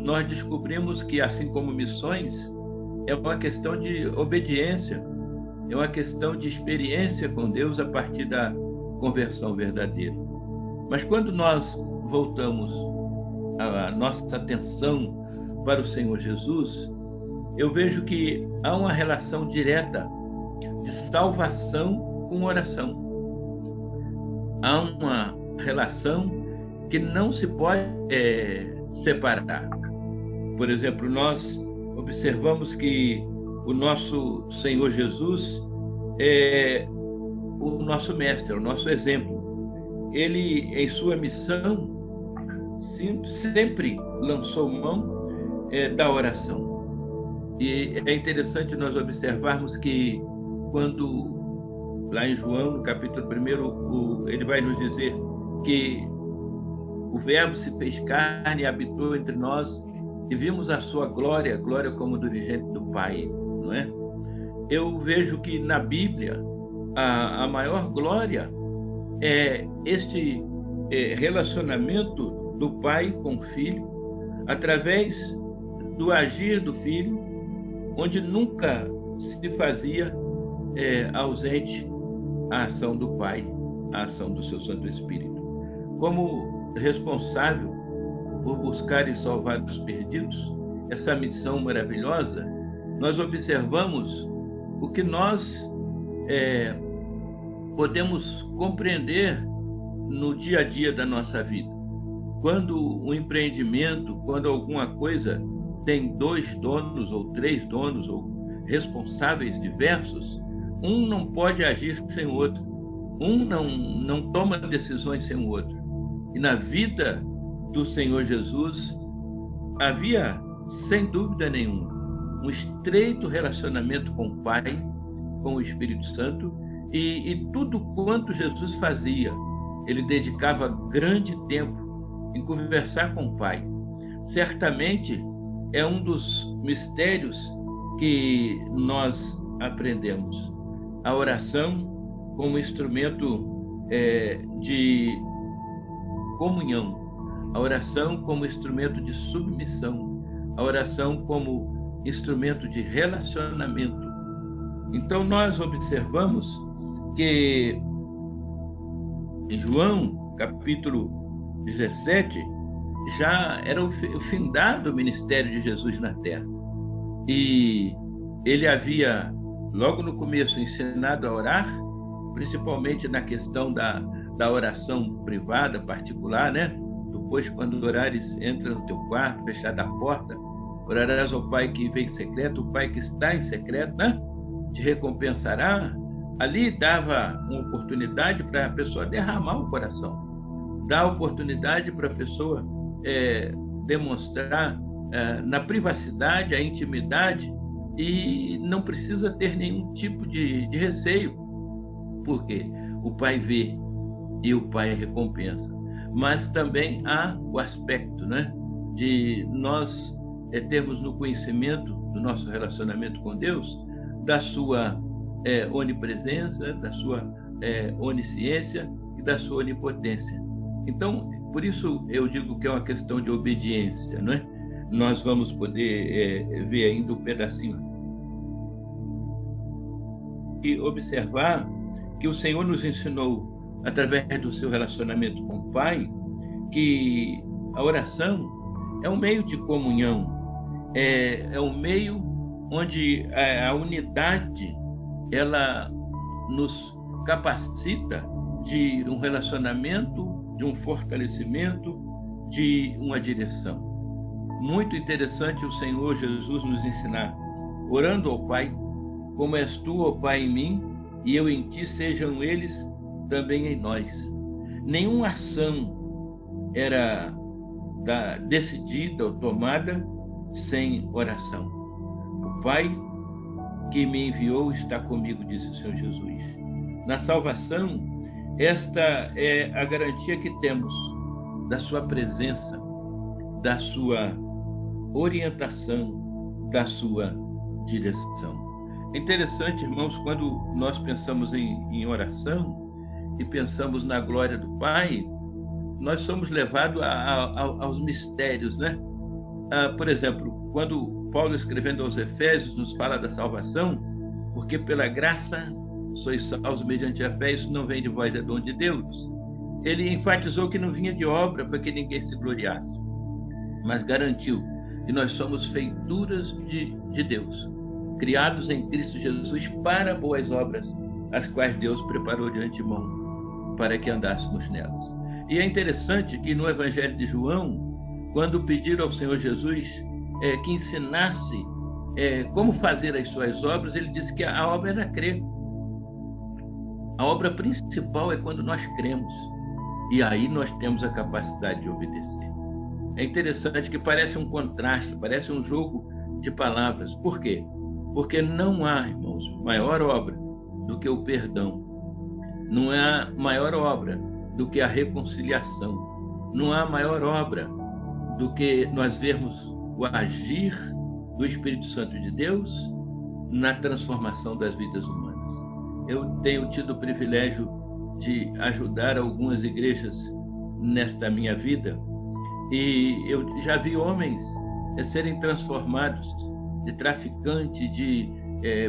nós descobrimos que, assim como missões, é uma questão de obediência, é uma questão de experiência com Deus a partir da conversão verdadeira. Mas quando nós voltamos a nossa atenção para o Senhor Jesus, eu vejo que há uma relação direta de salvação com oração. Há uma relação que não se pode separar. Por exemplo, nós observamos que o nosso Senhor Jesus é o nosso mestre, o nosso exemplo. Ele, em sua missão, sempre lançou mão da oração. E é interessante nós observarmos que quando, lá em João, no capítulo 1, ele vai nos dizer que o Verbo se fez carne e habitou entre nós e vimos a sua glória, glória como do unigênito do Pai, não é? Eu vejo que na Bíblia a maior glória é este relacionamento do Pai com o Filho, através do agir do Filho, onde nunca se fazia ausente a ação do Pai, a ação do seu Santo Espírito. Como responsável por buscar e salvar os perdidos, essa missão maravilhosa, nós observamos o que nós podemos compreender no dia a dia da nossa vida. Quando um empreendimento, quando alguma coisa tem 2 donos ou 3 donos ou responsáveis diversos, um não pode agir sem o outro, um não toma decisões sem o outro. E na vida do Senhor Jesus havia, sem dúvida nenhuma, um estreito relacionamento com o Pai, com o Espírito Santo, e tudo quanto Jesus fazia, ele dedicava grande tempo em conversar com o Pai. Certamente é um dos mistérios que nós aprendemos. A oração como instrumento de comunhão, a oração como instrumento de submissão, a oração como instrumento de relacionamento. Então nós observamos que em João, capítulo 17, já era o findado ministério de Jesus na terra. E ele havia, logo no começo, ensinado a orar, principalmente na questão da oração privada, particular, né? Depois, quando orares, entra no teu quarto, fechada a porta, orarás ao Pai que vem em secreto, o Pai que está em secreto, né? Te recompensará. Ali dava uma oportunidade para a pessoa derramar o coração, dá oportunidade para a pessoa demonstrar na privacidade, a intimidade, e não precisa ter nenhum tipo de receio, porque o Pai vê e o Pai recompensa. Mas também há o aspecto, né, de nós termos no conhecimento do nosso relacionamento com Deus, da sua onipresença, da sua onisciência e da sua onipotência. Então, por isso eu digo que é uma questão de obediência, não é? Nós vamos poder ver ainda um pedacinho e observar que o Senhor nos ensinou, através do seu relacionamento com o Pai, que a oração é um meio de comunhão, é um meio onde a unidade ela nos capacita de um relacionamento, de um fortalecimento, de uma direção. Muito interessante o Senhor Jesus nos ensinar, orando ao Pai, como és tu, ó Pai, em mim, e eu em ti, sejam eles também em nós. Nenhuma ação era decidida ou tomada sem oração. O Pai que me enviou está comigo, disse o Senhor Jesus. Na salvação, esta é a garantia que temos da sua presença, da sua orientação, da sua direção. É interessante, irmãos, quando nós pensamos em oração e pensamos na glória do Pai, nós somos levados aos mistérios, né? por exemplo, quando Paulo, escrevendo aos Efésios, nos fala da salvação, porque pela graça sois salvos mediante a fé, isso não vem de vós, é dom de Deus. Ele enfatizou que não vinha de obra para que ninguém se gloriasse, mas garantiu que nós somos feituras de Deus, criados em Cristo Jesus para boas obras, as quais Deus preparou de antemão para que andássemos nelas. E é interessante que no Evangelho de João, quando pediram ao Senhor Jesus que ensinasse como fazer as suas obras, ele disse que a obra era crer. A obra principal é quando nós cremos, e aí nós temos a capacidade de obedecer. É interessante que parece um contraste, parece um jogo de palavras. Por quê? Porque não há, irmãos, maior obra do que o perdão. Não há maior obra do que a reconciliação. Não há maior obra do que nós vermos o agir do Espírito Santo de Deus na transformação das vidas humanas. Eu tenho tido o privilégio de ajudar algumas igrejas nesta minha vida, e eu já vi homens serem transformados de traficante, de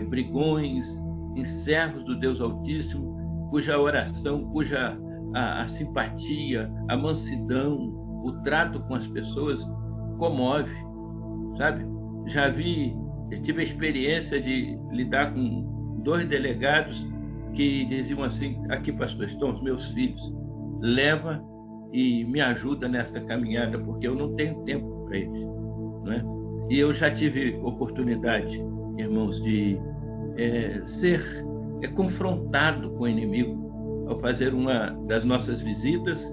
brigões, em servos do Deus Altíssimo, cuja oração, cuja a simpatia, a mansidão, o trato com as pessoas comove, sabe? Tive a experiência de lidar com 2 delegados que diziam assim: aqui, pastor, estão os meus filhos, leva e me ajuda nesta caminhada, porque eu não tenho tempo para eles, não é? E eu já tive oportunidade, irmãos, de ser confrontado com o inimigo ao fazer uma das nossas visitas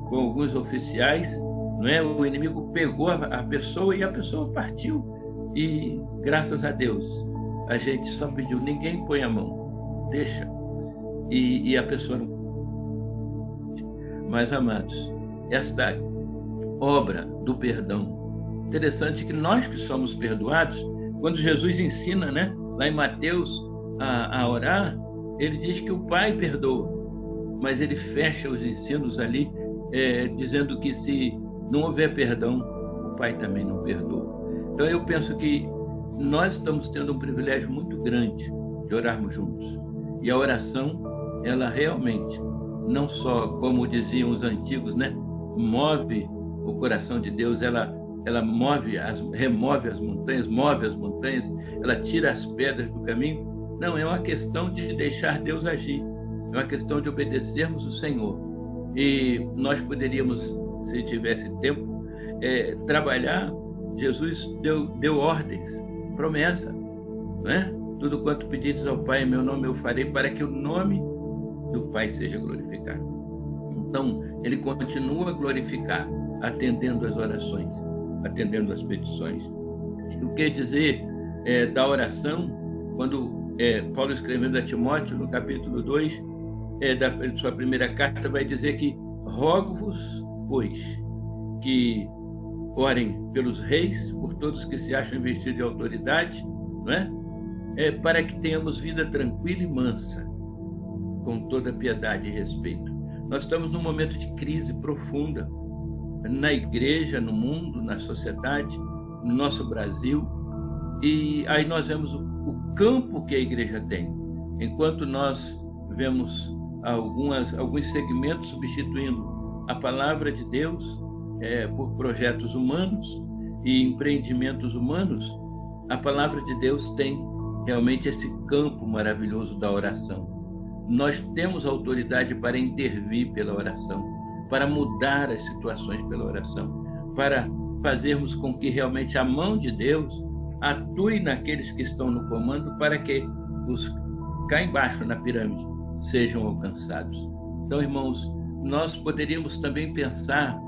com alguns oficiais, não é? O inimigo pegou a pessoa e a pessoa partiu, e graças a Deus a gente só pediu: ninguém põe a mão, deixa, e a pessoa não. Mas, amados, esta obra do perdão, interessante que nós que somos perdoados, quando Jesus ensina, né, lá em Mateus a orar, ele diz que o Pai perdoa, mas ele fecha os ensinos ali dizendo que se não houver perdão, o Pai também não perdoa. Então eu penso que nós estamos tendo um privilégio muito grande de orarmos juntos, e a oração, ela realmente não só, como diziam os antigos, né, move o coração de Deus, ela remove as montanhas, move as montanhas, ela tira as pedras do caminho. Não, é uma questão de deixar Deus agir, é uma questão de obedecermos o Senhor. E nós poderíamos, se tivesse tempo, trabalhar. Jesus deu ordens, promessa, né? Tudo quanto pedires ao Pai em meu nome eu farei, para que o nome do Pai seja glorificado. Então, ele continua a glorificar, atendendo às orações, atendendo às petições. O que dizer da oração, quando Paulo, escrevendo a Timóteo, no capítulo 2 da sua primeira carta, vai dizer que rogo-vos, pois, que orem pelos reis, por todos que se acham investidos de autoridade, não é? Para que tenhamos vida tranquila e mansa, com toda piedade e respeito. Nós estamos num momento de crise profunda na igreja, no mundo, na sociedade, no nosso Brasil, e aí nós vemos o campo que a igreja tem. Enquanto nós vemos alguns segmentos substituindo a palavra de Deus por projetos humanos e empreendimentos humanos, a palavra de Deus tem realmente esse campo maravilhoso da oração. Nós temos autoridade para intervir pela oração, para mudar as situações pela oração, para fazermos com que realmente a mão de Deus atue naqueles que estão no comando, para que os cá embaixo na pirâmide sejam alcançados. Então, irmãos, nós poderíamos também pensar,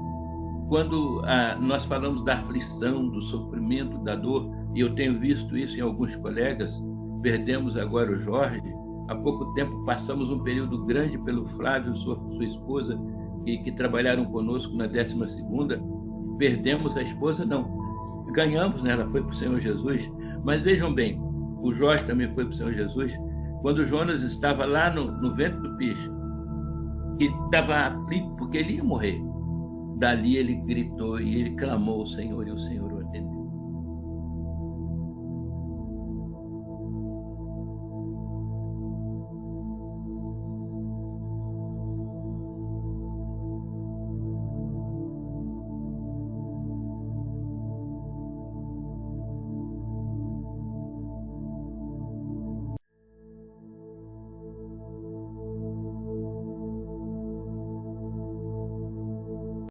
quando nós falamos da aflição, do sofrimento, da dor, e eu tenho visto isso em alguns colegas, perdemos agora o Jorge, há pouco tempo passamos um período grande pelo Flávio, sua esposa, que trabalharam conosco na 12ª, perdemos a esposa, não, ganhamos, né? Ela foi para o Senhor Jesus, mas vejam bem, o Jorge também foi para o Senhor Jesus. Quando Jonas estava lá no ventre do peixe, e estava aflito porque ele ia morrer, dali ele gritou e ele clamou ao Senhor, e o Senhor